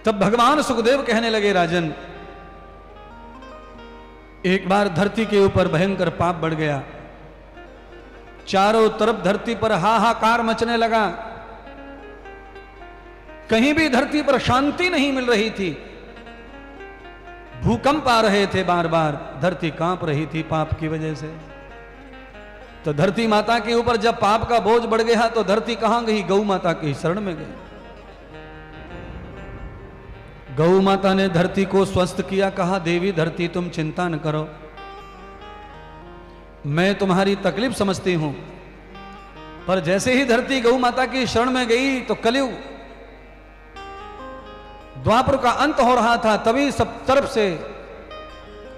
तब भगवान सुखदेव कहने लगे, राजन एक बार धरती के ऊपर भयंकर पाप बढ़ गया, चारों तरफ धरती पर हाहाकार मचने लगा, कहीं भी धरती पर शांति नहीं मिल रही थी, भूकंप आ रहे थे, बार बार धरती कांप रही थी पाप की वजह से। तो धरती माता के ऊपर जब पाप का बोझ बढ़ गया तो धरती कहां गई? गौ माता की शरण में गई। गौ माता ने धरती को स्वस्थ किया, कहा देवी धरती तुम चिंता न करो, मैं तुम्हारी तकलीफ समझती हूं। पर जैसे ही धरती गौ माता की शरण में गई तो कलयुग द्वापर का अंत हो रहा था, तभी सब तरफ से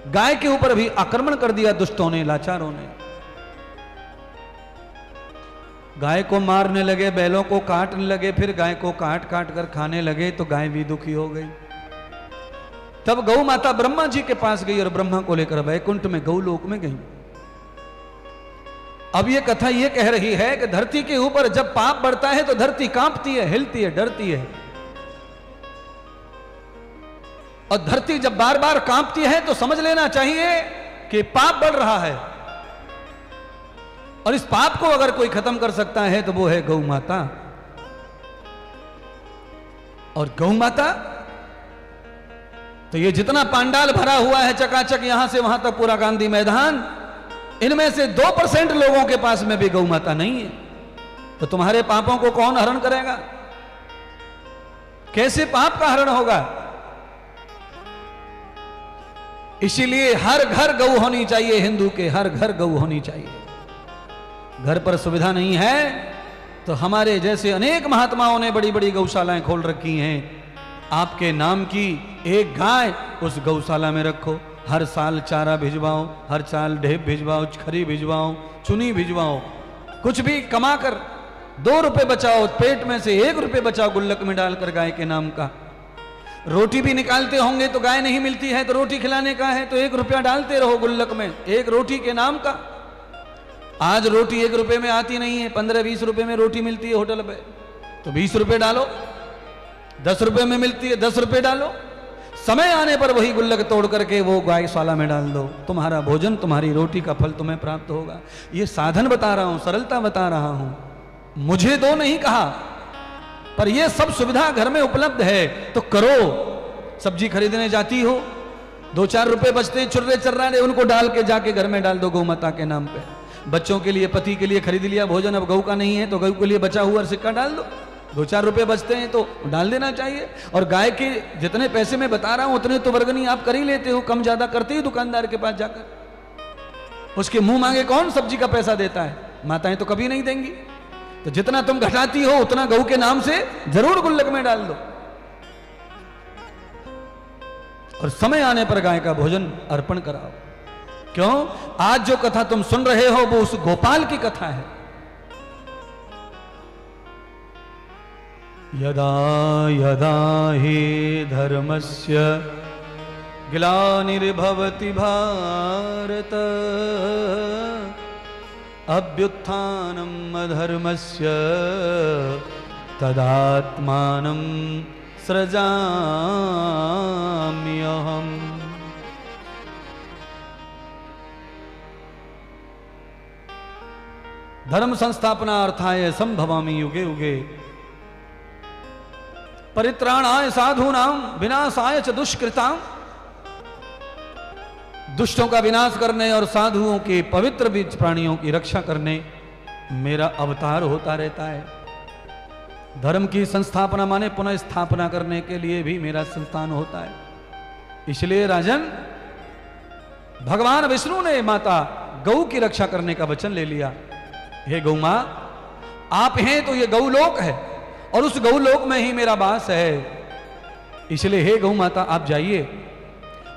गाय के ऊपर भी आक्रमण कर दिया दुष्टों ने, लाचारों ने। गाय को मारने लगे, बैलों को काटने लगे, फिर गाय को काट काट कर खाने लगे, तो गाय भी दुखी हो गई। तब गौ माता ब्रह्मा जी के पास गई और ब्रह्मा को लेकर वैकुंठ में गौलोक में गई। अब ये कथा ये कह रही है कि धरती के ऊपर जब पाप बढ़ता है तो धरती कांपती है, हिलती है, डरती है। और धरती जब बार बार कांपती है तो समझ लेना चाहिए कि पाप बढ़ रहा है, और इस पाप को अगर कोई खत्म कर सकता है तो वो है गौ माता। और गौ माता तो ये जितना पांडाल भरा हुआ है चकाचक यहां से वहां तक पूरा गांधी मैदान, इनमें से 2% लोगों के पास में भी गौ माता नहीं है। तो तुम्हारे पापों को कौन हरण करेगा? कैसे पाप का हरण होगा? इसीलिए हर घर गौ होनी चाहिए, हिंदू के हर घर गौ होनी चाहिए। घर पर सुविधा नहीं है तो हमारे जैसे अनेक महात्माओं ने बड़ी बड़ी गौशालाएं खोल रखी हैं। आपके नाम की एक गाय उस गौशाला में रखो, हर साल चारा भिजवाओ, हर साल ढेप भिजवाओ, खरी भिजवाओ, चुनी भिजवाओ, कुछ भी कमा कर 2 रुपए बचाओ, पेट में से 1 रुपए बचाओ गुल्लक में डालकर गाय के नाम का। रोटी भी निकालते होंगे तो गाय नहीं मिलती है तो रोटी खिलाने का है तो 1 रुपया डालते रहो गुल्लक में, 1 रोटी के नाम का। आज रोटी 1 रुपए में आती नहीं है, 15-20 रुपए में रोटी मिलती है होटल पे, तो 20 रुपए डालो। 10 रुपए में मिलती है, 10 रुपए डालो। समय आने पर वही गुल्लक तोड़ करके वो गौशाला में डाल दो, तुम्हारा भोजन, तुम्हारी रोटी का फल तुम्हें प्राप्त होगा। ये साधन बता रहा हूं, सरलता बता रहा हूं, मुझे दो नहीं कहा, पर ये सब सुविधा घर में उपलब्ध है तो करो। सब्जी खरीदने जाती हो, 2-4 रुपए बचते हैं चुर्रे चर्राने, उनको डाल के जाके घर में डाल दो गौ माता के नाम पे। बच्चों के लिए, पति के लिए खरीद लिया भोजन, अब गौ का नहीं है तो गौ के लिए बचा हुआ सिक्का डाल दो, 2-4 रुपए बचते हैं तो डाल देना चाहिए। और गाय के जितने पैसे मैं बता रहा हूं उतने तो वर्गनी आप कर ही लेते हो, कम ज्यादा करते ही दुकानदार के पास जाकर। उसके मुंह मांगे कौन सब्जी का पैसा देता है? माताएं तो कभी नहीं देंगी। तो जितना तुम घटाती हो उतना गौ के नाम से जरूर गुल्लक में डाल दो, और समय आने पर गाय का भोजन अर्पण कराओ। क्यों? आज जो कथा तुम सुन रहे हो वो उस गोपाल की कथा है। यदा यदा हि धर्मस्य ग्लानिर्भवति भारत अभ्युत्थानम् अधर्मस्य तदात्मानं सृजाम्यहम्। धर्म संस्थापनार्थाय संभवामि युगे युगे परित्राणाय साधूनां विनाशाय च दुष्कृतां। दुष्टों का विनाश करने और साधुओं के पवित्र बीज प्राणियों की रक्षा करने मेरा अवतार होता रहता है। धर्म की संस्थापना माने पुनः स्थापना करने के लिए भी मेरा संस्थान होता है। इसलिए राजन, भगवान विष्णु ने माता गौ की रक्षा करने का वचन ले लिया। हे गौ मां, आप हैं तो ये गौलोक है और उस गौलोक में ही मेरा वास है। इसलिए हे गौ माता, आप जाइए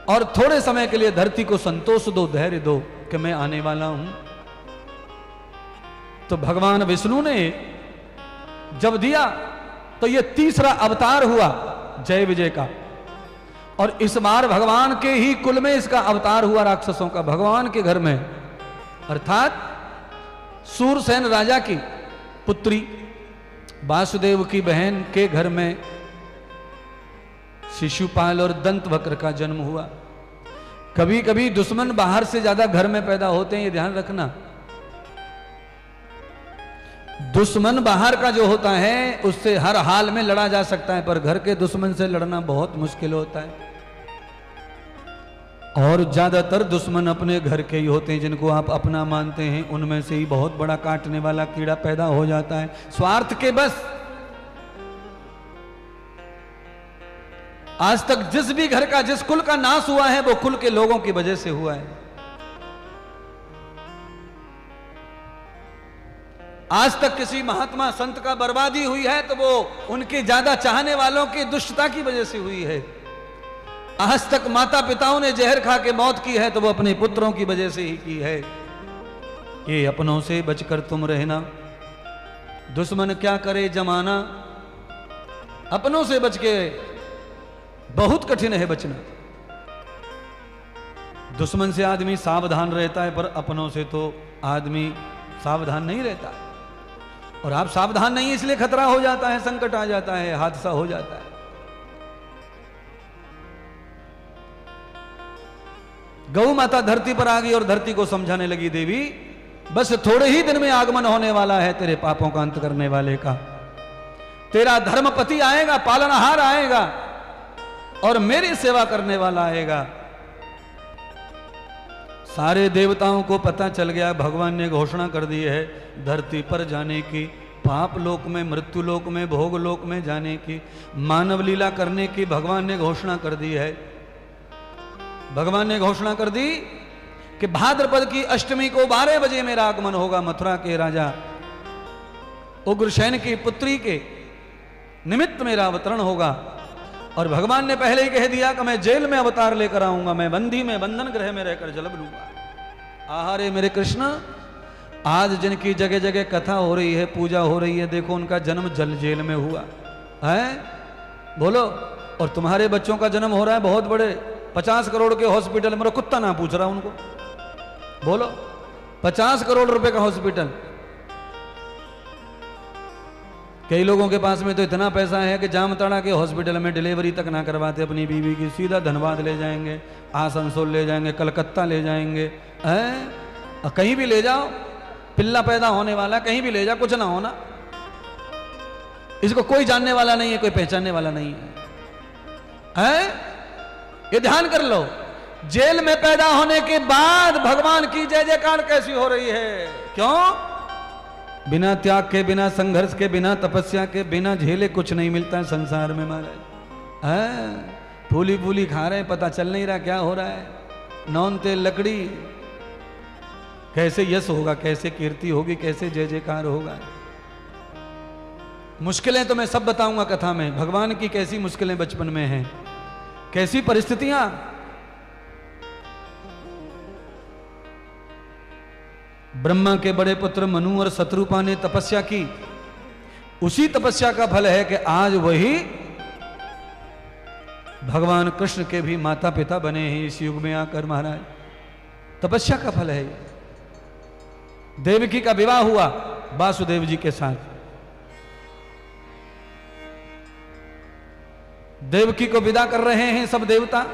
और थोड़े समय के लिए धरती को संतोष दो, धैर्य दो कि मैं आने वाला हूं। तो भगवान विष्णु ने जब दिया तो ये तीसरा अवतार हुआ जय विजय का, और इस बार भगवान के ही कुल में इसका अवतार हुआ, राक्षसों का, भगवान के घर में, अर्थात सूरसेन राजा की पुत्री वासुदेव की बहन के घर में शिशुपाल और दंतवक्र का जन्म हुआ। कभी कभी दुश्मन बाहर से ज्यादा घर में पैदा होते हैं, ये ध्यान रखना। दुश्मन बाहर का जो होता है उससे हर हाल में लड़ा जा सकता है, पर घर के दुश्मन से लड़ना बहुत मुश्किल होता है। और ज्यादातर दुश्मन अपने घर के ही होते हैं, जिनको आप अपना मानते हैं उनमें से ही बहुत बड़ा काटने वाला कीड़ा पैदा हो जाता है, स्वार्थ के बस। आज तक जिस भी घर का, जिस कुल का नाश हुआ है वो कुल के लोगों की वजह से हुआ है। आज तक किसी महात्मा संत का बर्बादी हुई है तो वो उनके ज्यादा चाहने वालों की दुष्टता की वजह से हुई है। आज तक माता पिताओं ने जहर खा के मौत की है तो वो अपने पुत्रों की वजह से ही की है। ये अपनों से बचकर तुम रहना, दुश्मन क्या करे जमाना। अपनों से बच के बहुत कठिन है बचना। दुश्मन से आदमी सावधान रहता है, पर अपनों से तो आदमी सावधान नहीं रहता। और आप सावधान नहीं, इसलिए खतरा हो जाता है, संकट आ जाता है, हादसा हो जाता है। गौ माता धरती पर आ गई और धरती को समझाने लगी, देवी बस थोड़े ही दिन में आगमन होने वाला है तेरे पापों का अंत करने वाले का। तेरा धर्मपति आएगा, पालनहार आएगा और मेरी सेवा करने वाला आएगा। सारे देवताओं को पता चल गया, भगवान ने घोषणा कर दी है धरती पर जाने की, पाप लोक में, मृत्यु लोक में, भोग लोक में जाने की, मानव लीला करने की भगवान ने घोषणा कर दी है। भगवान ने घोषणा कर दी कि भाद्रपद की अष्टमी को 12 बजे मेरा आगमन होगा। मथुरा के राजा उग्रसेन की पुत्री के निमित्त मेरा अवतरण होगा। और भगवान ने पहले ही कह दिया कि मैं जेल में अवतार लेकर आऊंगा, मैं बंदी में, बंधन गृह में रहकर जन्म लूंगा। आहारे मेरे कृष्ण, आज जिनकी जगह जगह कथा हो रही है, पूजा हो रही है, देखो उनका जन्म जेल में हुआ है, बोलो। और तुम्हारे बच्चों का जन्म हो रहा है बहुत बड़े 50 करोड़ के हॉस्पिटल में। कुत्ता ना पूछ रहा उनको, बोलो 50 करोड़ रुपए का हॉस्पिटल। कई लोगों के पास में तो इतना पैसा है कि जामताड़ा के हॉस्पिटल में डिलीवरी तक ना करवाते अपनी बीवी की, सीधा धनबाद ले जाएंगे, आसनसोल ले जाएंगे, कलकत्ता ले जाएंगे, कहीं भी ले जाओ, पिल्ला पैदा होने वाला, कहीं भी ले जाओ, कुछ ना होना। इसको कोई जानने वाला नहीं है, कोई पहचानने वाला नहीं है। ये ध्यान कर लो, जेल में पैदा होने के बाद भगवान की जय जयकार कैसी हो रही है। क्यों? बिना त्याग के, बिना संघर्ष के, बिना तपस्या के, बिना झेले कुछ नहीं मिलता है संसार में महाराज। फूली फूली खा रहे हैं, पता चल नहीं रहा क्या हो रहा है। नौन तेल लकड़ी, कैसे यश होगा, कैसे कीर्ति होगी, कैसे जय जयकार होगा। मुश्किलें तो मैं सब बताऊंगा कथा में, भगवान की कैसी मुश्किलें बचपन में हैं, कैसी परिस्थितियां। ब्रह्मा के बड़े पुत्र मनु और शत्रुपा ने तपस्या की, उसी तपस्या का फल है कि आज वही भगवान कृष्ण के भी माता पिता बने हैं इस युग में आकर महाराज। तपस्या का फल है। देवकी का विवाह हुआ वासुदेव जी के साथ। देवकी को विदा कर रहे हैं सब देवता।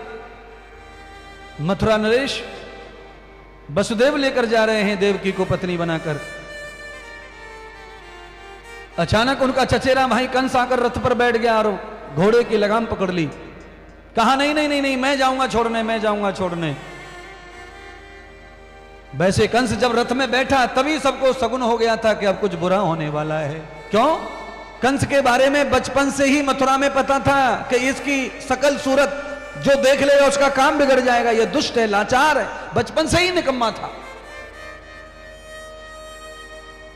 मथुरा नरेश वसुदेव लेकर जा रहे हैं देवकी को पत्नी बनाकर। अचानक उनका चचेरा भाई कंस आकर रथ पर बैठ गया और घोड़े की लगाम पकड़ ली। कहा नहीं नहीं नहीं नहीं, मैं जाऊंगा छोड़ने, मैं जाऊंगा छोड़ने। वैसे कंस जब रथ में बैठा तभी सबको सगुन हो गया था कि अब कुछ बुरा होने वाला है। क्यों? कंस के बारे में बचपन से ही मथुरा में पता था कि इसकी सकल सूरत जो देख लेगा उसका काम बिगड़ जाएगा, यह दुष्ट है, लाचार है। बचपन से ही निकम्मा था।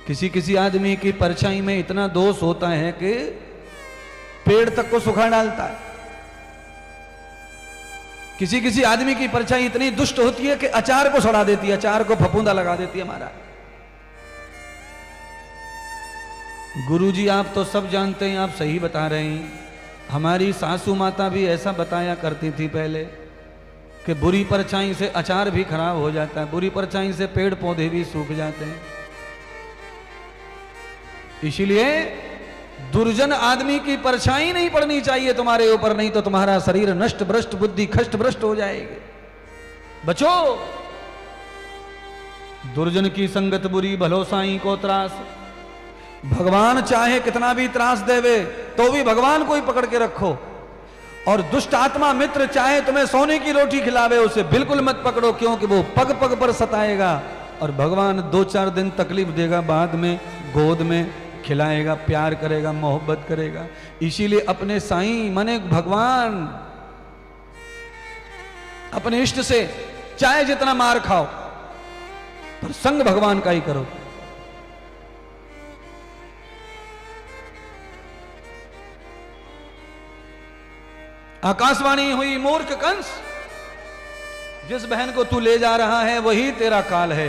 किसी किसी आदमी की परछाई में इतना दोष होता है कि पेड़ तक को सुखा डालता है। किसी किसी आदमी की परछाई इतनी दुष्ट होती है कि अचार को सड़ा देती है, अचार को फफूंदा लगा देती है। हमारा गुरुजी आप तो सब जानते हैं, आप सही बता रहे हैं। हमारी सासू माता भी ऐसा बताया करती थी पहले कि बुरी परछाई से अचार भी खराब हो जाता है, बुरी परछाई से पेड़ पौधे भी सूख जाते हैं। इसीलिए दुर्जन आदमी की परछाई नहीं पड़नी चाहिए तुम्हारे ऊपर, नहीं तो तुम्हारा शरीर नष्ट भ्रष्ट, बुद्धि खष्ट भ्रष्ट हो जाएगी। बचो। दुर्जन की संगत बुरी, भलो साईं को त्रास। भगवान चाहे कितना भी त्रास देवे तो भी भगवान को ही पकड़ के रखो। और दुष्ट आत्मा मित्र चाहे तुम्हें सोने की रोटी खिलावे, उसे बिल्कुल मत पकड़ो, क्योंकि वो पग पग पर सताएगा और भगवान 2-4 दिन तकलीफ देगा, बाद में गोद में खिलाएगा, प्यार करेगा, मोहब्बत करेगा। इसीलिए अपने साईं माने भगवान, अपने इष्ट से चाहे जितना मार खाओ पर संग भगवान का ही करो। आकाशवाणी हुई मूर्ख कंस, जिस बहन को तू ले जा रहा है वही तेरा काल है,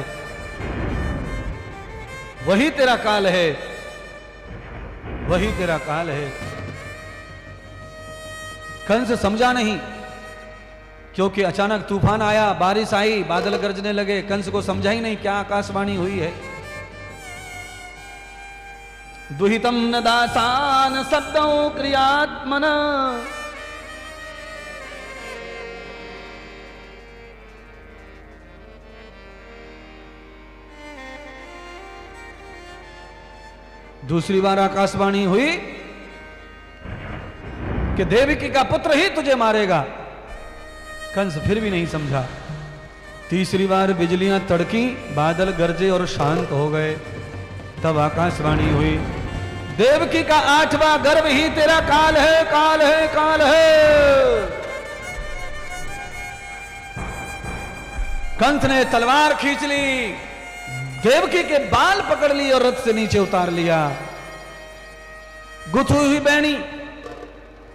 वही तेरा काल है, वही तेरा काल है। कंस समझा नहीं, क्योंकि अचानक तूफान आया, बारिश आई, बादल गरजने लगे। कंस को समझा ही नहीं क्या आकाशवाणी हुई है। दुहितम न दासान शब्दों क्रियात्मना, दूसरी बार आकाशवाणी हुई कि देवकी का पुत्र ही तुझे मारेगा। कंस फिर भी नहीं समझा। तीसरी बार बिजलियां तड़की, बादल गरजे और शांत हो गए। तब आकाशवाणी हुई, देवकी का 8वां गर्भ ही तेरा काल है, काल है, काल है। कंस ने तलवार खींच ली, देवकी के बाल पकड़ लिए और रथ से नीचे उतार लिया। गुथी हुई बैणी,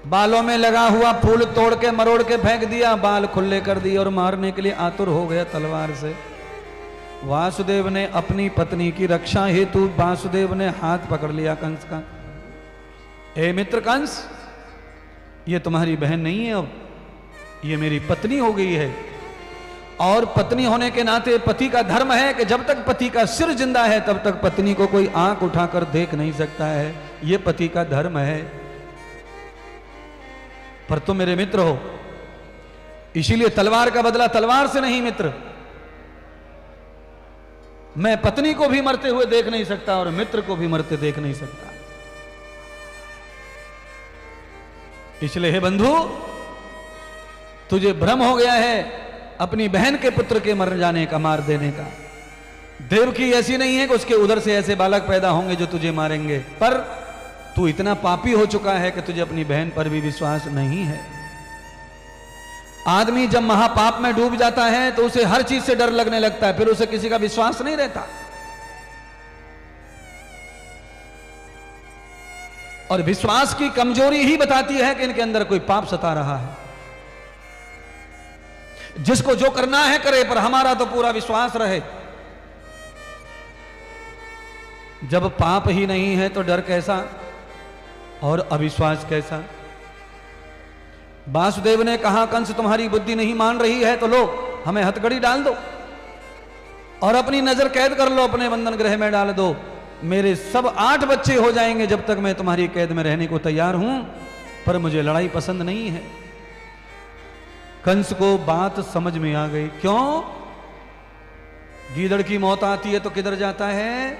बालों में लगा हुआ फूल तोड़ के मरोड़ के फेंक दिया, बाल खुले कर दिए और मारने के लिए आतुर हो गया तलवार से। वासुदेव ने अपनी पत्नी की रक्षा हेतु वासुदेव ने हाथ पकड़ लिया कंस का। ए मित्र कंस, ये तुम्हारी बहन नहीं है, अब ये मेरी पत्नी हो गई है। और पत्नी होने के नाते पति का धर्म है कि जब तक पति का सिर जिंदा है तब तक पत्नी को कोई आंख उठाकर देख नहीं सकता है। यह पति का धर्म है। पर तुम मेरे मित्र हो, इसीलिए तलवार का बदला तलवार से नहीं मित्र। मैं पत्नी को भी मरते हुए देख नहीं सकता और मित्र को भी मरते देख नहीं सकता। इसलिए हे बंधु, तुझे भ्रम हो गया है अपनी बहन के पुत्र के मर जाने का, मार देने का। देवकी ऐसी नहीं है कि उसके उदर से ऐसे बालक पैदा होंगे जो तुझे मारेंगे, पर तू इतना पापी हो चुका है कि तुझे अपनी बहन पर भी विश्वास नहीं है। आदमी जब महापाप में डूब जाता है तो उसे हर चीज से डर लगने लगता है, फिर उसे किसी का विश्वास नहीं रहता। और विश्वास की कमजोरी ही बताती है कि इनके अंदर कोई पाप सता रहा है। जिसको जो करना है करे, पर हमारा तो पूरा विश्वास रहे। जब पाप ही नहीं है तो डर कैसा और अविश्वास कैसा। वासुदेव ने कहा, कंस तुम्हारी बुद्धि नहीं मान रही है तो लो हमें हथकड़ी डाल दो और अपनी नजर कैद कर लो, अपने बंधन गृह में डाल दो। मेरे सब 8 बच्चे हो जाएंगे जब तक मैं तुम्हारी कैद में रहने को तैयार हूं, पर मुझे लड़ाई पसंद नहीं है। कंस को बात समझ में आ गई। क्यों? गीदड़ की मौत आती है तो किधर जाता है?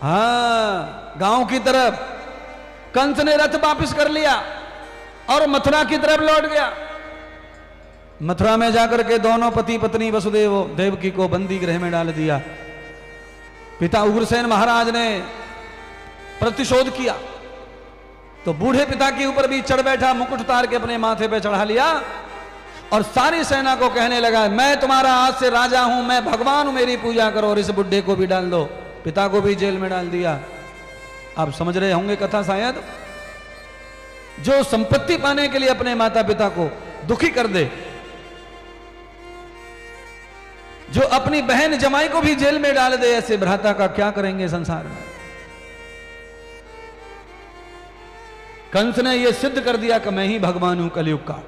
हाँ, गांव की तरफ। कंस ने रथ वापस कर लिया और मथुरा की तरफ लौट गया। मथुरा में जाकर के दोनों पति पत्नी वसुदेव देवकी को बंदी गृह में डाल दिया। पिता उग्रसेन महाराज ने प्रतिशोध किया तो बूढ़े पिता के ऊपर भी चढ़ बैठा, मुकुट उतार के अपने माथे पे चढ़ा लिया और सारी सेना को कहने लगा, मैं तुम्हारा आज से राजा हूं, मैं भगवान हूं, मेरी पूजा करो। और इस बुढ़े को भी डाल दो। पिता को भी जेल में डाल दिया। आप समझ रहे होंगे कथा शायद। जो संपत्ति पाने के लिए अपने माता पिता को दुखी कर दे, जो अपनी बहन जमाई को भी जेल में डाल दे, ऐसे भ्राता का क्या करेंगे संसार में। कंस ने यह सिद्ध कर दिया कि मैं ही भगवान हूं कलयुग का।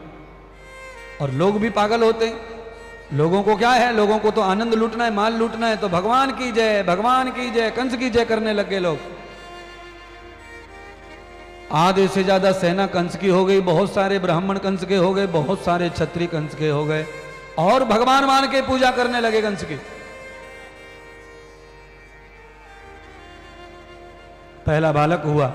और लोग भी पागल होते हैं। लोगों को क्या है, लोगों को तो आनंद लूटना है, माल लूटना है, तो भगवान की जय, भगवान की जय, कंस की जय करने लगे लोग। आधे से ज्यादा सेना कंस की हो गई, बहुत सारे ब्राह्मण कंस के हो गए, बहुत सारे क्षत्रिय कंस के हो गए, और भगवान मान के पूजा करने लगे कंस की। पहला बालक हुआ,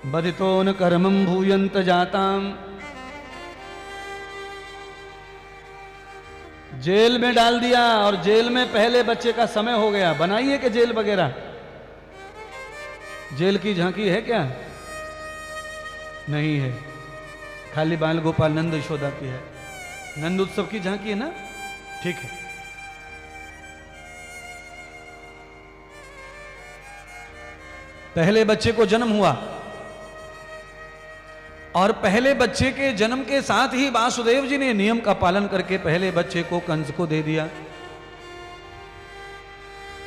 बदितो न कर्मं भूयंत जाताम, जेल में डाल दिया, और जेल में पहले बच्चे का समय हो गया। बनाइए कि जेल वगैरह, जेल की झांकी है क्या? नहीं है, खाली बाल गोपाल नंद यशोदा की है। नंद उत्सव की झांकी है ना, ठीक है। पहले बच्चे को जन्म हुआ, और पहले बच्चे के जन्म के साथ ही वासुदेव जी ने नियम का पालन करके पहले बच्चे को कंस को दे दिया।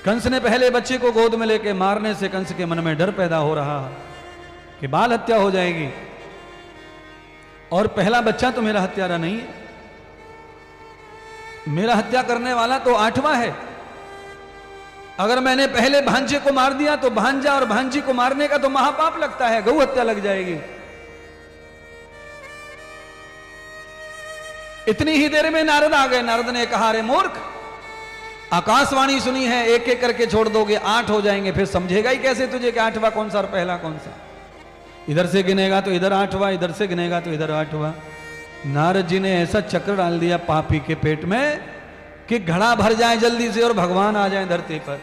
कंस ने पहले बच्चे को गोद में लेके मारने से कंस के मन में डर पैदा हो रहा कि बाल हत्या हो जाएगी, और पहला बच्चा तो मेरा हत्यारा नहीं है, मेरा हत्या करने वाला तो 8वां है। अगर मैंने पहले भांजे को मार दिया तो भांजा और भांजी को मारने का तो महापाप लगता है, गौ हत्या लग जाएगी। इतनी ही देर में नारद आ गए। नारद ने कहा, अरे मूर्ख, आकाशवाणी सुनी है, एक एक करके छोड़ दोगे, 8 हो जाएंगे, फिर समझेगा ही कैसे तुझे कि 8वां कौन सा और पहला कौन सा? इधर से गिनेगा तो इधर 8वां, इधर से गिनेगा तो इधर 8वां। नारद जी ने ऐसा चक्र डाल दिया पापी के पेट में कि घड़ा भर जाए जल्दी से और भगवान आ जाए धरती पर।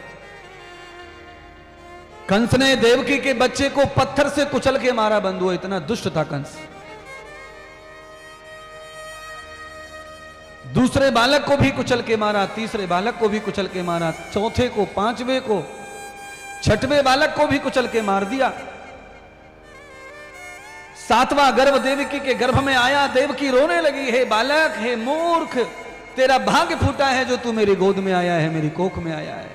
कंस ने देवकी के बच्चे को पत्थर से कुचल के मारा बंधुओं, इतना दुष्ट था कंस। दूसरे बालक को भी कुचल के मारा, तीसरे बालक को भी कुचल के मारा, चौथे को, 5वें को, 6वें बालक को भी कुचल के मार दिया। 7वां गर्भ देवकी के गर्भ में आया, देवकी रोने लगी, हे बालक, हे मूर्ख, तेरा भाग्य फूटा है जो तू मेरी गोद में आया है, मेरी कोख में आया है।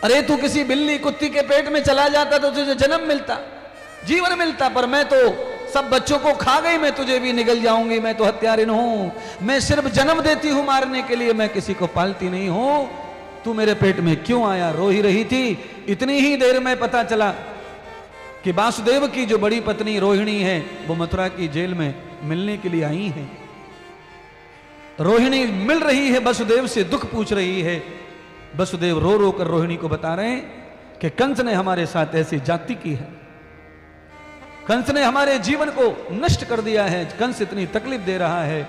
अरे तू किसी बिल्ली कुत्ती के पेट में चला जाता तो तुझे जन्म मिलता, जीवन मिलता, पर मैं तो सब बच्चों को खा गई, मैं तुझे भी निगल जाऊंगी, मैं तो हत्यारिन हूं, मैं सिर्फ जन्म देती हूं मारने के लिए, मैं किसी को पालती नहीं हूं। तू मेरे पेट में क्यों आया? रो ही रही थी। इतनी ही देर में पता चला कि वासुदेव की जो बड़ी पत्नी रोहिणी है वो मथुरा की जेल में मिलने के लिए आई है। रोहिणी मिल रही है वसुदेव से, दुख पूछ रही है। वसुदेव रो रो कर रोहिणी को बता रहे हैं कि कंस ने हमारे साथ ऐसी जाति की है, कंस ने हमारे जीवन को नष्ट कर दिया है, कंस इतनी तकलीफ दे रहा है।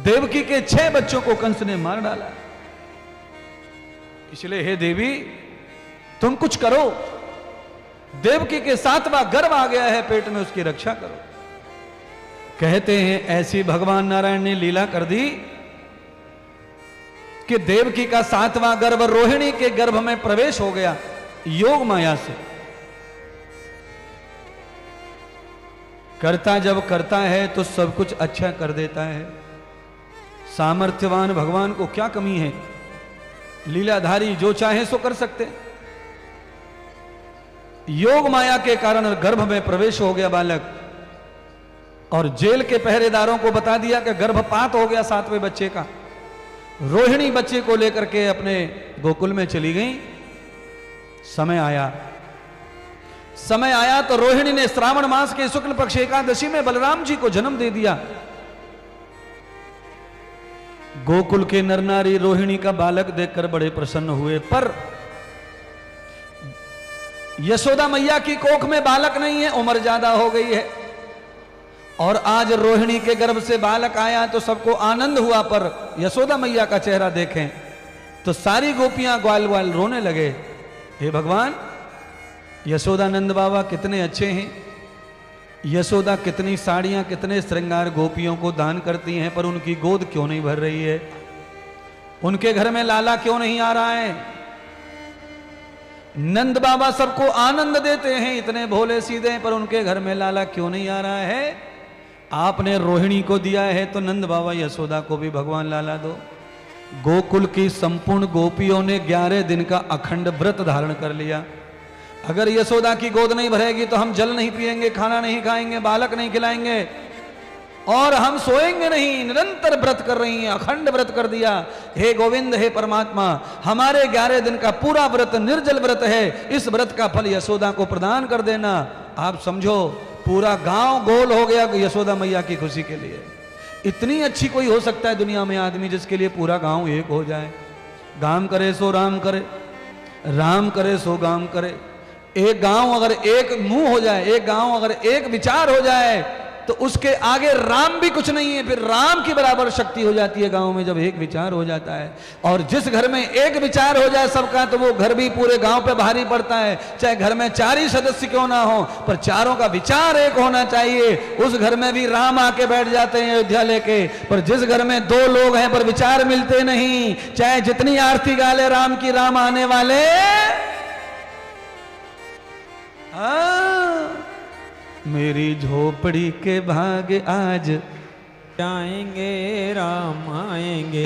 देवकी के 6 बच्चों को कंस ने मार डाला, इसलिए हे देवी तुम कुछ करो। देवकी के 7वां गर्भ आ गया है पेट में, उसकी रक्षा करो। कहते हैं ऐसी भगवान नारायण ने लीला कर दी कि देवकी का 7वां गर्भ रोहिणी के गर्भ में प्रवेश हो गया योग माया से। करता जब करता है तो सब कुछ अच्छा कर देता है। सामर्थ्यवान भगवान को क्या कमी है? लीलाधारी जो चाहे सो कर सकते। योग माया के कारण गर्भ में प्रवेश हो गया बालक, और जेल के पहरेदारों को बता दिया कि गर्भपात हो गया 7वें बच्चे का। रोहिणी बच्चे को लेकर के अपने गोकुल में चली गई। समय आया तो रोहिणी ने श्रावण मास के शुक्ल पक्ष एकादशी में बलराम जी को जन्म दे दिया। गोकुल के नर नारी रोहिणी का बालक देखकर बड़े प्रसन्न हुए, पर यशोदा मैया की कोख में बालक नहीं है, उम्र ज्यादा हो गई है। और आज रोहिणी के गर्भ से बालक आया तो सबको आनंद हुआ, पर यशोदा मैया का चेहरा देखें तो सारी गोपियां ग्वाल ग्वाल रोने लगे। हे भगवान, यशोदानंद बाबा कितने अच्छे हैं, यशोदा कितनी साड़ियां, कितने श्रृंगार गोपियों को दान करती हैं, पर उनकी गोद क्यों नहीं भर रही है? उनके घर में लाला क्यों नहीं आ रहा है? नंद बाबा सबको आनंद देते हैं, इतने भोले सीधे, पर उनके घर में लाला क्यों नहीं आ रहा है? आपने रोहिणी को दिया है तो नंद बाबा यशोदा को भी भगवान लाला दो। गोकुल की संपूर्ण गोपियों ने 11 दिन का अखंड व्रत धारण कर लिया। अगर यशोदा की गोद नहीं भरेगी तो हम जल नहीं पिएंगे, खाना नहीं खाएंगे, बालक नहीं खिलाएंगे, और हम सोएंगे नहीं, निरंतर व्रत कर रही हैं, अखंड व्रत कर दिया। हे गोविंद, हे परमात्मा, हमारे 11 दिन का पूरा व्रत निर्जल व्रत है, इस व्रत का फल यशोदा को प्रदान कर देना। आप समझो, पूरा गांव गोल हो गया यशोदा मैया की खुशी के लिए। इतनी अच्छी कोई हो सकता है दुनिया में आदमी जिसके लिए पूरा गांव एक हो जाए? गाम करे सो राम करे, राम करे सो गाम करे। एक गांव अगर एक मुंह हो जाए, एक गांव अगर एक विचार हो जाए, तो उसके आगे राम भी कुछ नहीं है। फिर राम की बराबर शक्ति हो जाती है गांव में, जब एक विचार हो जाता है। और जिस घर में एक विचार हो जाए सबका, तो वो घर भी पूरे गांव पे भारी पड़ता है। चाहे घर में 4 ही सदस्य क्यों ना हो, पर चारों का विचार एक होना चाहिए। उस घर में भी राम आके बैठ जाते हैं अयोध्या लेके। पर जिस घर में 2 लोग हैं पर विचार मिलते नहीं, चाहे जितनी आरती गाले राम की, राम आने वाले मेरी झोपड़ी के भाग आज जाएंगे, राम आएंगे।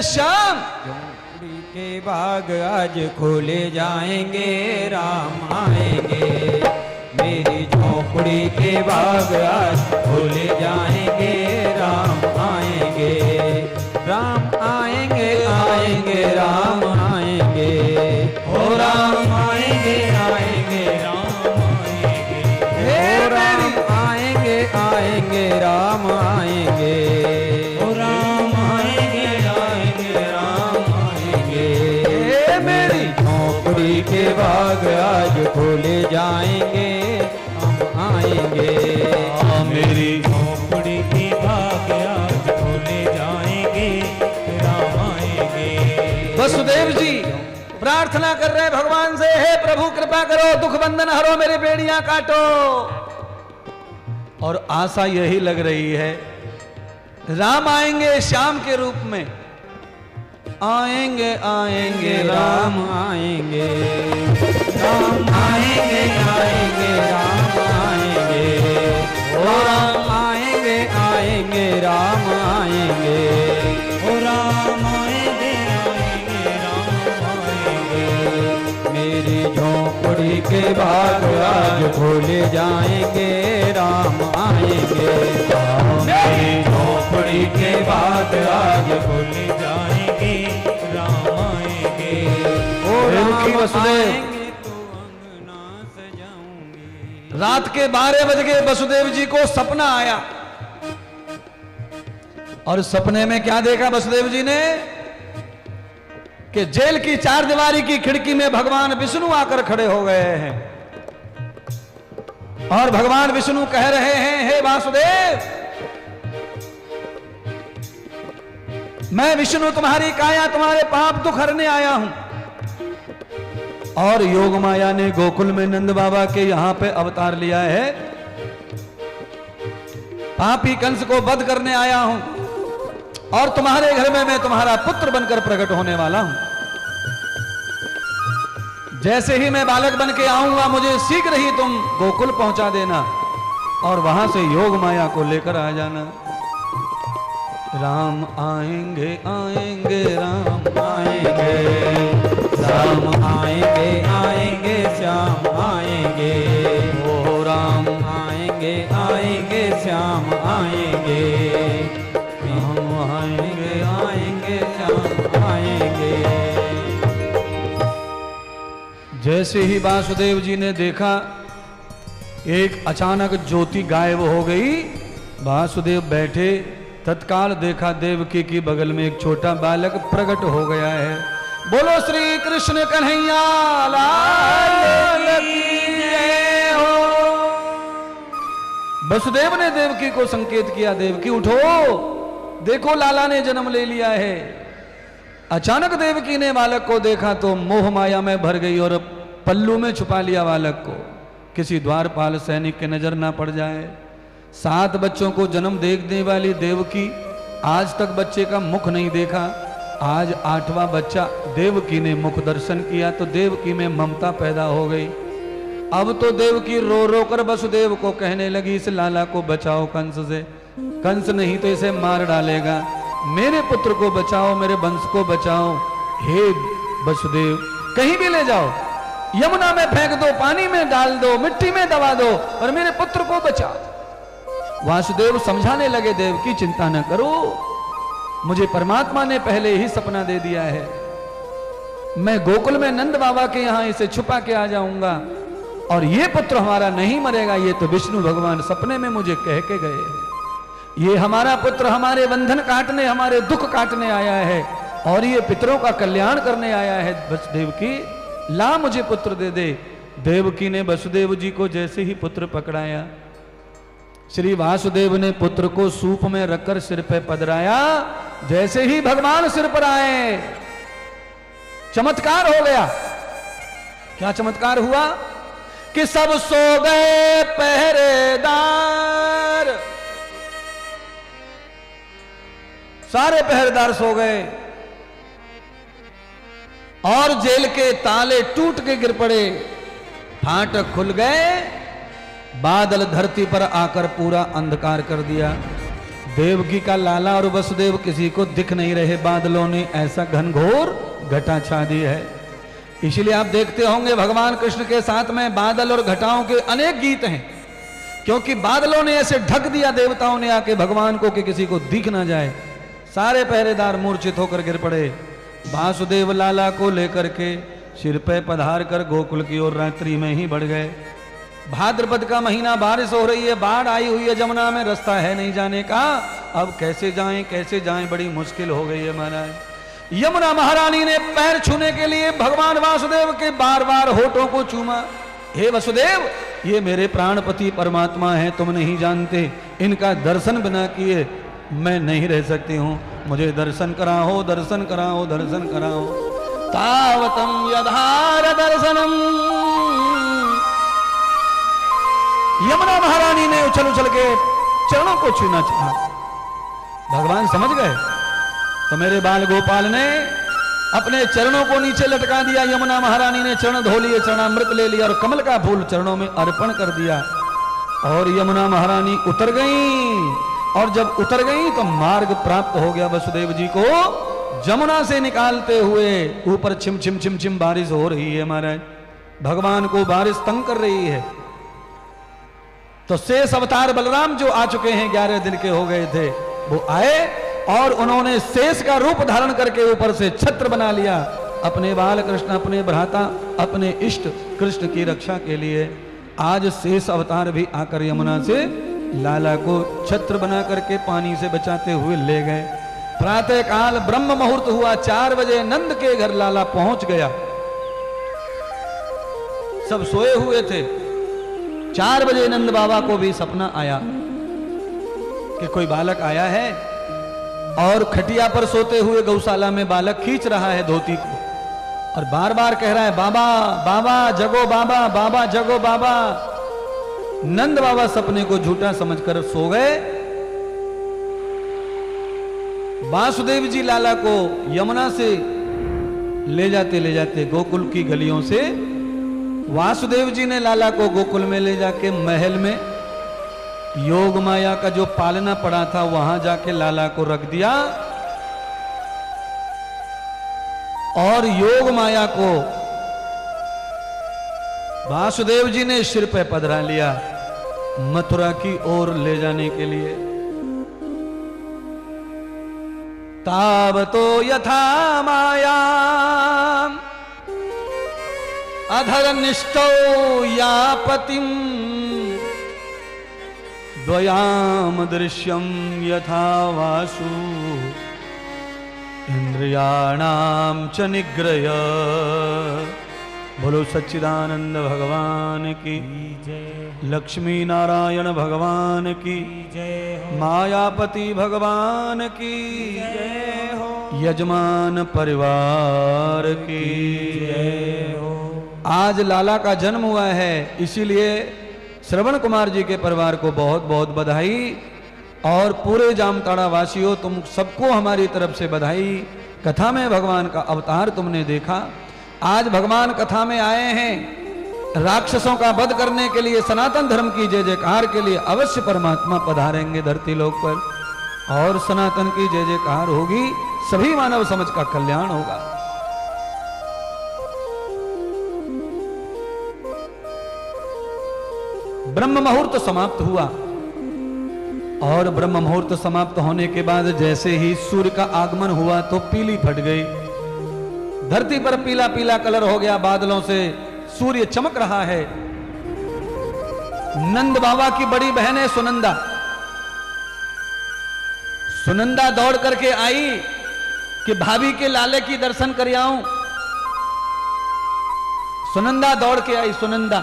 श्याम, झोपड़ी के भाग आज खोले जाएंगे, राम आएंगे। मेरी झोपड़ी के भाग आज खोले जाएंगे, राम आएंगे। राम आएंगे, आएंगे, राम आएंगे। ओ राम आएंगे, आएंगे, राम आएंगे। ओ राम आएंगे, आएंगे, राम आएंगे। ओ राम आएंगे, आएंगे, राम आएंगे। मेरी झोपड़ी के बाग आज खोले जाएंगे, हम आएंगे। मेरी झोपड़ी के भाग आज खोले जाएंगे, राम आएंगे। वसुदेव जी प्रार्थना कर रहे भगवान से, हे प्रभु कृपा करो, दुख बंधन हरो, मेरी बेड़ियां काटो। और आशा यही लग रही है, राम आएंगे श्याम के रूप में। आएंगे, आएंगे राम आएंगे, राम आएंगे, आएंगे, राम आएंगे। ओ राम आएंगे, आएंगे, राम आएंगे। ओ राम आएंगे, आएंगे, राम आएंगे। मेरी झोपड़ी के भाग आज खोले जाएंगे, राम आएंगे। मेरी झोपड़ी के बाद आज खोले जाएंगे, राम आएंगे। ओ देवकी राम वसुदेव। आएंगे तो अंगना सजाऊंगी। रात के 12 बज गए, वसुदेव जी को सपना आया। और सपने में क्या देखा वसुदेव जी ने? कि जेल की 4 दीवारी की खिड़की में भगवान विष्णु आकर खड़े हो गए हैं। और भगवान विष्णु कह रहे हैं, हे वासुदेव, मैं विष्णु तुम्हारी काया, तुम्हारे पाप दुख हरने आया हूं। और योग माया ने गोकुल में नंद बाबा के यहां पे अवतार लिया है। पापी कंस को वध करने आया हूं, और तुम्हारे घर में मैं तुम्हारा पुत्र बनकर प्रकट होने वाला हूं। जैसे ही मैं बालक बन के आऊंगा, मुझे शीघ्र ही तुम गोकुल पहुंचा देना, और वहां से योग माया को लेकर आ जाना। राम आएंगे, आएंगे, राम आएंगे। राम आएंगे, आएंगे, श्याम आएंगे। ओ राम आएंगे, आएंगे, श्याम आएंगे। राम आएंगे, आएंगे, श्याम आएंगे। जैसे ही वासुदेव जी ने देखा, एक अचानक ज्योति गायब हो गई। वासुदेव बैठे, तत्काल देखा देवकी की बगल में एक छोटा बालक प्रकट हो गया है। बोलो श्री कृष्ण कन्हैया लाल की जय हो। वसुदेव ने देवकी को संकेत किया, देवकी उठो, देखो लाला ने जन्म ले लिया है। अचानक देवकी ने बालक को देखा तो मोह माया में भर गई और पल्लू में छुपा लिया बालक को, किसी द्वारपाल सैनिक के नजर ना पड़ जाए। 7 बच्चों को जन्म देने वाली देवकी आज तक बच्चे का मुख नहीं देखा। आज 8वां बच्चा देवकी ने मुख दर्शन किया तो देवकी में ममता पैदा हो गई। अब तो देवकी रो रो कर वसुदेव को कहने लगी, इस लाला को बचाओ कंस से, कंस नहीं तो इसे मार डालेगा। मेरे पुत्र को बचाओ, मेरे वंश को बचाओ। हे वसुदेव, कहीं भी ले जाओ, यमुना में फेंक दो, पानी में डाल दो, मिट्टी में दबा दो, और मेरे पुत्र को बचाओ। वासुदेव समझाने लगे, देव की चिंता न करो, मुझे परमात्मा ने पहले ही सपना दे दिया है, मैं गोकुल में नंद बाबा के यहां इसे छुपा के आ जाऊंगा और ये पुत्र हमारा नहीं मरेगा, ये तो विष्णु भगवान सपने में मुझे कह के गए हैं। ये हमारा पुत्र हमारे बंधन काटने, हमारे दुख काटने आया है और ये पितरों का कल्याण करने आया है। वसुदेव की ला मुझे पुत्र दे दे। देवकी ने वसुदेव जी को जैसे ही पुत्र पकड़ाया, श्री वासुदेव ने पुत्र को सूप में रखकर सिर पे पधराया। जैसे ही भगवान सिर पर आए, चमत्कार हो गया। क्या चमत्कार हुआ कि सब सो गए पहरेदार, सारे पहरेदार सो गए और जेल के ताले टूट के गिर पड़े, फाटक खुल गए, बादल धरती पर आकर पूरा अंधकार कर दिया। देवकी का लाला और वसुदेव किसी को दिख नहीं रहे, बादलों ने ऐसा घनघोर घटा छा दी है। इसलिए आप देखते होंगे भगवान कृष्ण के साथ में बादल और घटाओं के अनेक गीत हैं, क्योंकि बादलों ने ऐसे ढक दिया देवताओं ने आके भगवान को कि किसी को दिख ना जाए। सारे पहरेदार मूर्छित होकर गिर पड़े। वासुदेव लाला को लेकर के सिर पे पधार कर गोकुल की ओर रात्रि में ही बढ़ गए। भाद्रपद का महीना, बारिश हो रही है, बाढ़ आई हुई है जमुना में, रास्ता है नहीं जाने का। अब कैसे जाएं, बड़ी मुश्किल हो गई है महाराज। यमुना महारानी ने पैर छूने के लिए भगवान वासुदेव के बार बार होठों को चूमा। हे वसुदेव, ये मेरे प्राणपति परमात्मा हैं, तुम नहीं जानते, इनका दर्शन बिना किए मैं नहीं रह सकती हूं, मुझे दर्शन कराओ, दर्शन कराओ, दर्शन कराओ। तावतम यधार दर्शनम। यमुना महारानी ने उछल उछल के चरणों को छूना चाहा। भगवान समझ गए तो मेरे बाल गोपाल ने अपने चरणों को नीचे लटका दिया। यमुना महारानी ने चरण धो लिए, चरणामृत ले लिया और कमल का फूल चरणों में अर्पण कर दिया और यमुना महारानी उतर गई। और जब उतर गई तो मार्ग प्राप्त हो गया वसुदेव जी को। जमुना से निकालते हुए ऊपर छिम छिम छिम छिम बारिश हो रही है महाराज, भगवान को बारिश तंग कर रही है। तो शेष अवतार बलराम जो आ चुके हैं, 11 दिन के हो गए थे, वो आए और उन्होंने शेष का रूप धारण करके ऊपर से छत्र बना लिया अपने बाल कृष्ण, अपने भ्राता, अपने इष्ट कृष्ण की रक्षा के लिए। आज शेष अवतार भी आकर यमुना से लाला को छत्र बना करके पानी से बचाते हुए ले गए। प्रातः काल ब्रह्म मुहूर्त हुआ, 4 बजे नंद के घर लाला पहुंच गया। सब सोए हुए थे। 4 बजे नंद बाबा को भी सपना आया कि कोई बालक आया है और खटिया पर सोते हुए गौशाला में बालक खींच रहा है धोती को और बार बार कह रहा है, बाबा बाबा जगो, बाबा बाबा जगो, बाबा। नंद बाबा सपने को झूठा समझकर सो गए। वासुदेव जी लाला को यमुना से ले जाते गोकुल की गलियों से वासुदेव जी ने लाला को गोकुल में ले जाके महल में योग माया का जो पालना पड़ा था वहां जाके लाला को रख दिया और योग माया को वासुदेव जी ने सिर पे पधरा लिया मथुरा की ओर ले जाने के लिए। तावतो यथा माया अधर निष्ठो या पतिम द्वयाम दृश्यम यथा वासु इंद्रियाणाम च निग्रह। बोलो सच्चिदानंद भगवान की जय, लक्ष्मी नारायण भगवान की जय, मायापति भगवान की जय हो, यजमान परिवार की जय हो। आज लाला का जन्म हुआ है, इसीलिए श्रवण कुमार जी के परिवार को बहुत बहुत बधाई और पूरे जामताड़ा वासियों तुम सबको हमारी तरफ से बधाई। कथा में भगवान का अवतार तुमने देखा। आज भगवान कथा में आए हैं राक्षसों का वध करने के लिए, सनातन धर्म की जय जयकार के लिए। अवश्य परमात्मा पधारेंगे धरती लोक पर और सनातन की जय जयकार होगी, सभी मानव समाज का कल्याण होगा। ब्रह्म मुहूर्त समाप्त हुआ। और ब्रह्म मुहूर्त समाप्त होने के बाद जैसे ही सूर्य का आगमन हुआ तो पीली फट गई, धरती पर पीला पीला कलर हो गया, बादलों से सूर्य चमक रहा है। नंद बाबा की बड़ी बहन है सुनंदा, सुनंदा दौड़ करके आई कि भाभी के लाले की दर्शन कर आऊं। सुनंदा दौड़ के आई, सुनंदा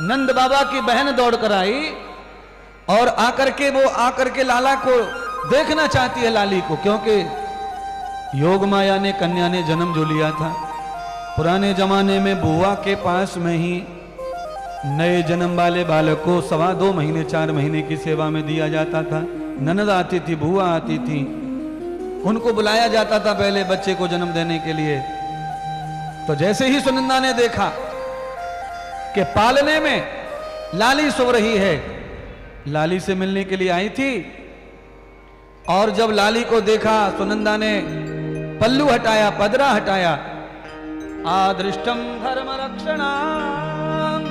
नंद बाबा की बहन दौड़ कर आई और आकर के वो आकर के लाला को देखना चाहती है, लाली को, क्योंकि योग माया ने कन्या ने जन्म जो लिया था। पुराने जमाने में बुआ के पास में ही नए जन्म वाले बालक को 2.25 महीने 4 महीने की सेवा में दिया जाता था। ननद आती थी, बुआ आती थी, उनको बुलाया जाता था पहले बच्चे को जन्म देने के लिए। तो जैसे ही सुनंदा ने देखा कि पालने में लाली सो रही है, लाली से मिलने के लिए आई थी और जब लाली को देखा सुनंदा ने पल्लू हटाया, पदरा हटाया, आदृष्टम धर्म रक्षणाम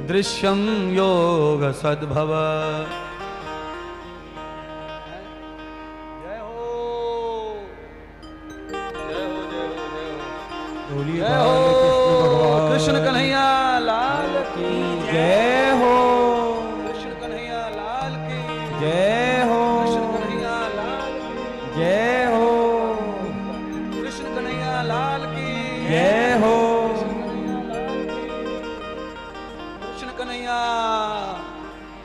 दृश्यम योग सद्भव। जय हो, जय हो, जय हो, जय हो, बोलिए जय हो, भगवान कृष्ण कन्हैया लाल की जय हो, कृष्ण कन्हैया लाल की जय हो, कृष्ण कन्हैया लाल की जय हो, कृष्ण कन्हैया लाल की जय हो, कृष्ण कन्हैया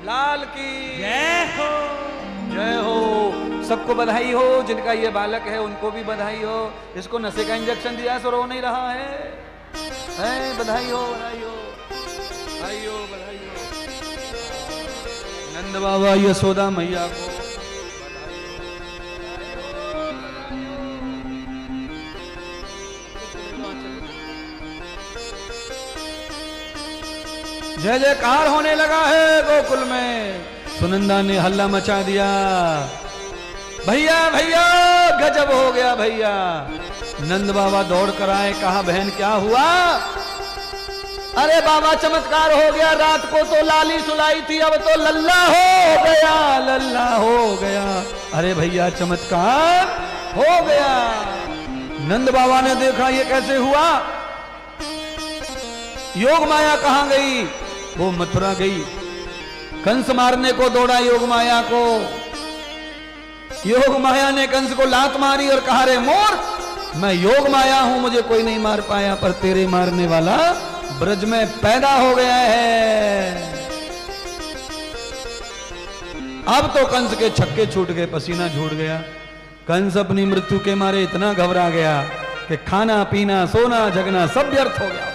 लाल की जय हो। जय हो। सबको बधाई हो, जिनका ये बालक है उनको भी बधाई हो। इसको नशे का इंजेक्शन दिया सो रो नहीं रहा है, बधाई हो, बधाई हो, बधाई हो, बधाई हो। नंद बाबा यशोदा मैया को जय जयकार होने लगा है गोकुल में। सुनंदा ने हल्ला मचा दिया, भैया भैया गजब हो गया भैया। नंद बाबा दौड़ कर आए, कहा बहन क्या हुआ? अरे बाबा चमत्कार हो गया, रात को तो लाली सुलाई थी, अब तो लल्ला हो गया, लल्ला हो गया। अरे भैया चमत्कार हो गया। नंद बाबा ने देखा ये कैसे हुआ, योग माया कहां गई? वो मथुरा गई, कंस मारने को दौड़ा योग माया को। योग माया ने कंस को लात मारी और कहा रे मोर, मैं योग माया हूं, मुझे कोई नहीं मार पाया, पर तेरे मारने वाला ब्रज में पैदा हो गया है। अब तो कंस के छक्के छूट गए, पसीना छूट गया। कंस अपनी मृत्यु के मारे इतना घबरा गया कि खाना पीना सोना जगना सब व्यर्थ हो गया।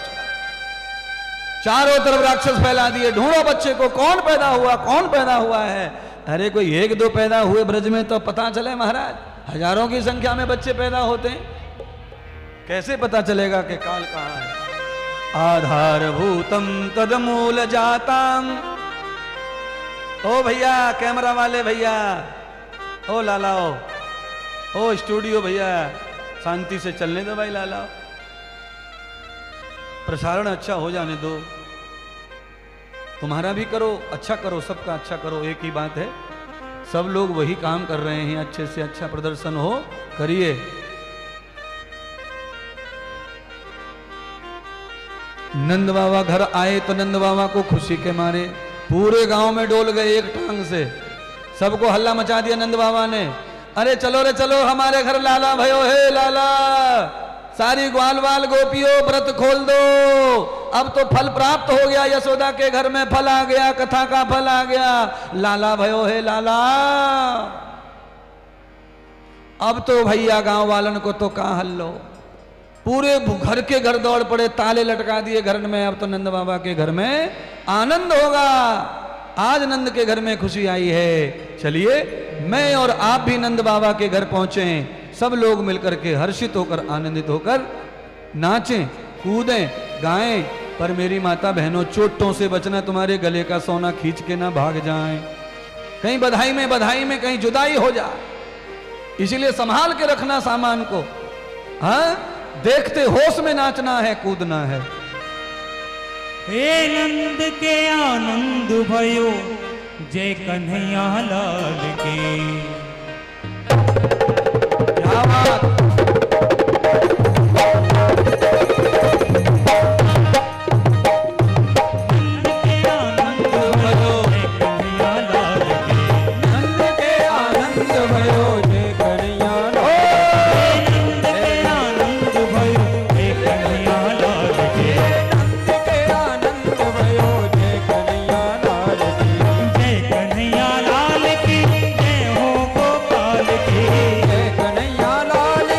चारों तरफ राक्षस फैला दिए, ढूंढो बच्चे को, कौन पैदा हुआ, कौन पैदा हुआ है। अरे कोई 1-2 पैदा हुए ब्रज में तो पता चले महाराज, हजारों की संख्या में बच्चे पैदा होते हैं, कैसे पता चलेगा कि काल कहां है। आधारभूतम तदमूल जाताम। ओ भैया कैमरा वाले भैया, ओ लाला, ओ स्टूडियो भैया, शांति से चलने दो भाई लाला, प्रसारण अच्छा हो जाने दो। तुम्हारा भी करो, अच्छा करो, सबका अच्छा करो, एक ही बात है। सब लोग वही काम कर रहे हैं, अच्छे से अच्छा प्रदर्शन हो, करिए। नंद बाबा घर आए तो नंद बाबा को खुशी के मारे पूरे गांव में डोल गए एक टांग से, सबको हल्ला मचा दिया नंद बाबा ने। अरे चलो रे चलो, हमारे घर लाला भयो है, लाला, सारी ग्वाल वाल गोपियों व्रत खोल दो, अब तो फल प्राप्त हो गया, यशोदा के घर में फल आ गया, कथा का फल आ गया, लाला भयो है लाला। अब तो भैया गांव वालन को तो कहां हल्लो, पूरे घर के घर दौड़ पड़े, ताले लटका दिए घर में। अब तो नंद बाबा के घर में आनंद होगा, आज नंद के घर में खुशी आई है। चलिए मैं और आप भी नंद बाबा के घर पहुंचे, सब लोग मिलकर के हर्षित होकर आनंदित होकर नाचें कूदें गाएं। पर मेरी माता बहनों, चोटों से बचना, तुम्हारे गले का सोना खींच के ना भाग जाएं, कहीं बधाई में कहीं जुदाई हो जाए, इसीलिए संभाल के रखना सामान को। हाँ, देखते होश में नाचना है, कूदना है। हे नंद के आनंद भयो जय कन्हैया लाल की। क्या बात। कन्हैया लाल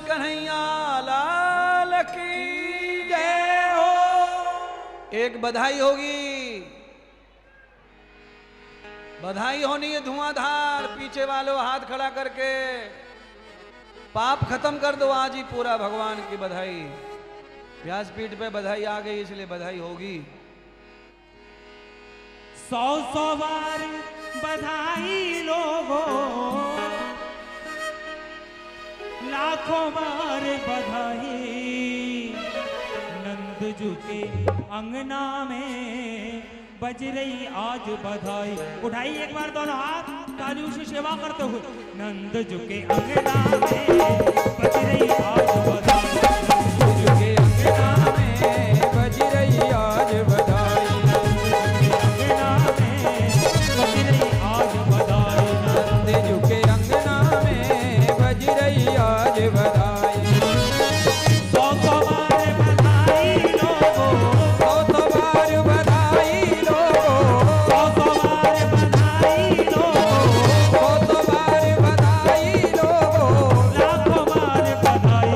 कन्हैया लाल की जय हो। एक बधाई होगी, बधाई होनी है धुआंधार। पीछे वालों हाथ खड़ा करके पाप खत्म कर दो आज ही पूरा, भगवान की बधाई। व्यासपीठ पे बधाई आ गई इसलिए बधाई होगी। 100 बार बधाई लोगों, लाखों बार बधाई। नंद जी के अंगना में बज रही आज बधाई। उठाइए एक बार दोनों हाथ, तालियों से सेवा करते हुए। नंद जी के अंगना में बज रही आज बधाई। नंद जी के अंगना में बज रही आज बधाई। नंद जी के अंगना में बज रही आज बधाई। 100 बार बधाई लोगों, 100 बार बधाई लोगों, 100 बार बधाई लोगों, 100 बार बधाई लोगों। लाखों बार बधाई।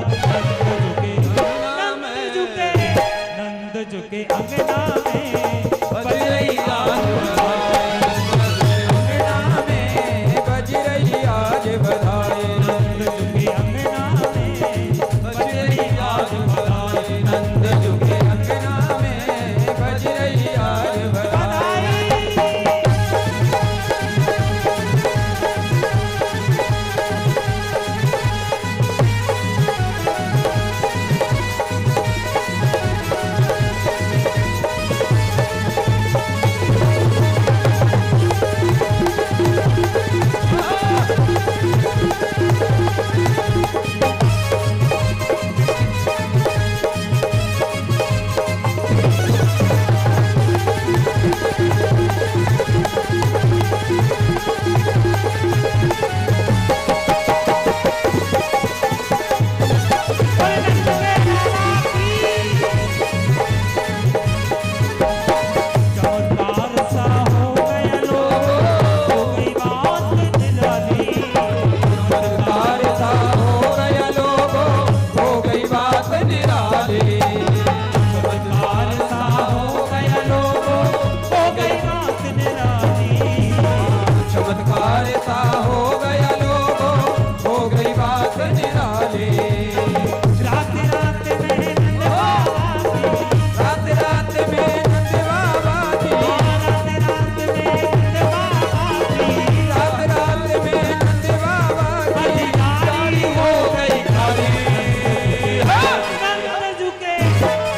नंद झुके अंगना में बज रही आज बधाई। अंगना में बज रही आज बधाई। नंद झुके अंगना में बज रही आज बधाई। नंद जी के अंगना में बज रही आज बधाई। चमत्कार सा हो गया लोगों, हो गई बात निराली। चमत्कार सा हो गया लोगों, हो गई बात निराली। चमत्कार सा हो गया लोगों, हो गई बात निराली। चमत्कार सा हो गया लोगों, हो गई बात निराली। रात रात में नंद बाबा की, रात रात में नंद बाबा की, रात रात में नंद बाबा की, रात रात में नंद बाबा की गाड़ी हो गई खाली।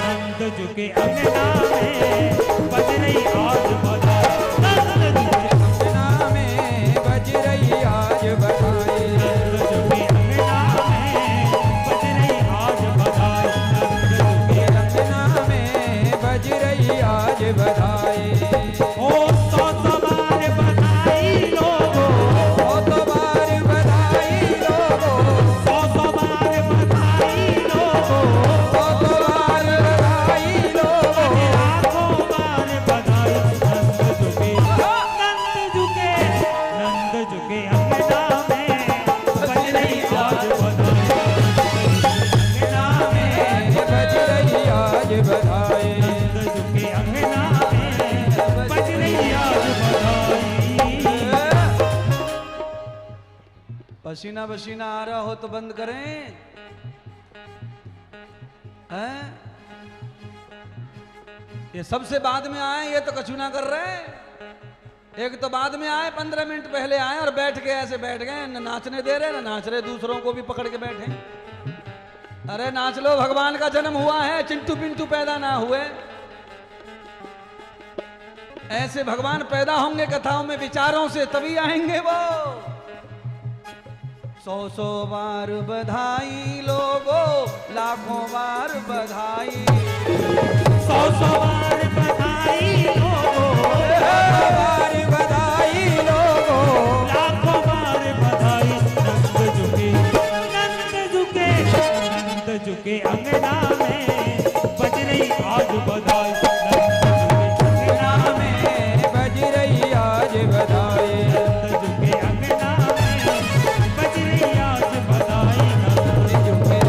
नंद झुके अंगना में बज रही आज बधाई। नंद झुके अंगना में बज रही आज बधाई। नंद झुके अंगना में बज रही आज बधाई। नंद झुके अंगना में बज रही आज बधाई। ओ 100 बार बधाई लोगों, 100 बार बधाई लोगों, 100 बार बधाई लोगों, 100 बार बधाई लोगों। लाखों बार बधाई। नंद झुके अंगना में बज रही आज बधाई। अंगना में बज रही आज बधाई। नंद झुके अंगना में बज रही आज बधाई। पसीना पसीना आ रहा हो तो बंद करें, हैं? ये सबसे बाद में आए, ये तो कछु ना कर रहे। एक तो बाद में आए, 15 मिनट पहले आए और बैठ के ऐसे बैठ गए, न नाचने दे रहे न नाच रहे, दूसरों को भी पकड़ के बैठे। अरे नाच लो, भगवान का जन्म हुआ है, चिंटू पिंटू पैदा ना हुए। ऐसे भगवान पैदा होंगे कथाओं में विचारों से, तभी आएंगे वो। 100 बार बधाई लोगों, लाखों बार बधाई। 100 बार बधाई लोगों, 100 बार बधाई लोगों, लाखों बार बधाई। नंद झुके अंगना में बज रही आज बधाई। अंगना में बज रही आज बधाई। नंद झुके अंगना में बज रही आज बधाई। नंद झुके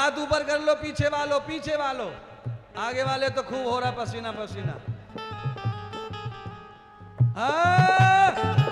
हाथ ऊपर कर लो, पीछे वालों, पीछे वालों, आगे वाले तो खूब हो रहा पसीना पसीना। हाँ